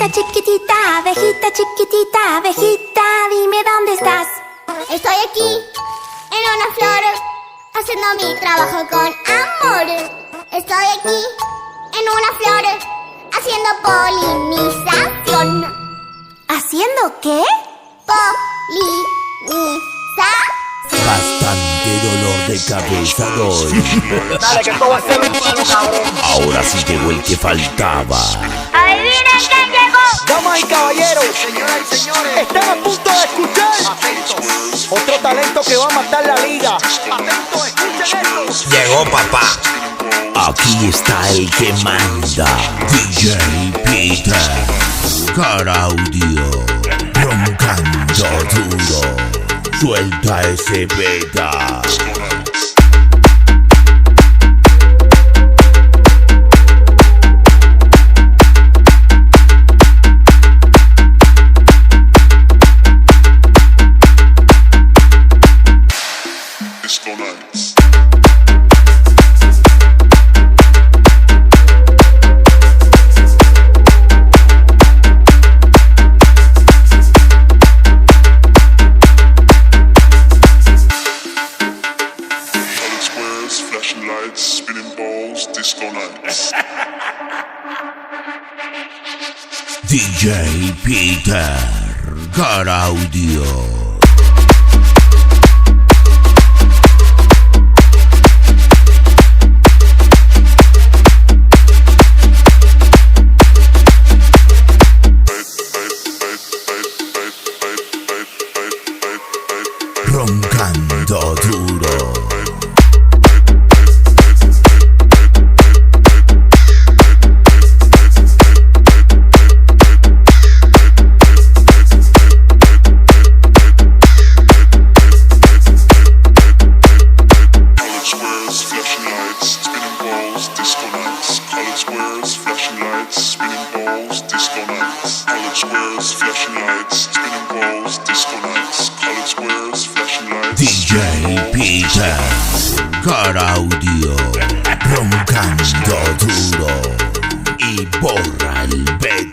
abejita chiquitita, abejita, dime dónde estás. Estoy aquí, en una flor, haciendo mi trabajo con amor. Estoy aquí, en una flor, haciendo polinización. ¿Haciendo qué? Polinización. Bastante dolor de cabeza doy. Dale, que esto va a ser un palo, cabrón. Ahora sí llegó el que faltaba. ¿Adivinen quién llegó? Damas y caballeros, señoras y señores, están a punto de escuchar. Atentos. Otro talento que va a matar la liga. Atentos, escuchen esto. Llegó papá. Aquí está el que manda. DJ Peter. Caraudio. Roncando duro. Suelta ese beta. DJ Peter Caraudio. Roncando duro. DJ Peter Caraudio. Roncando duro. Y borra el beta.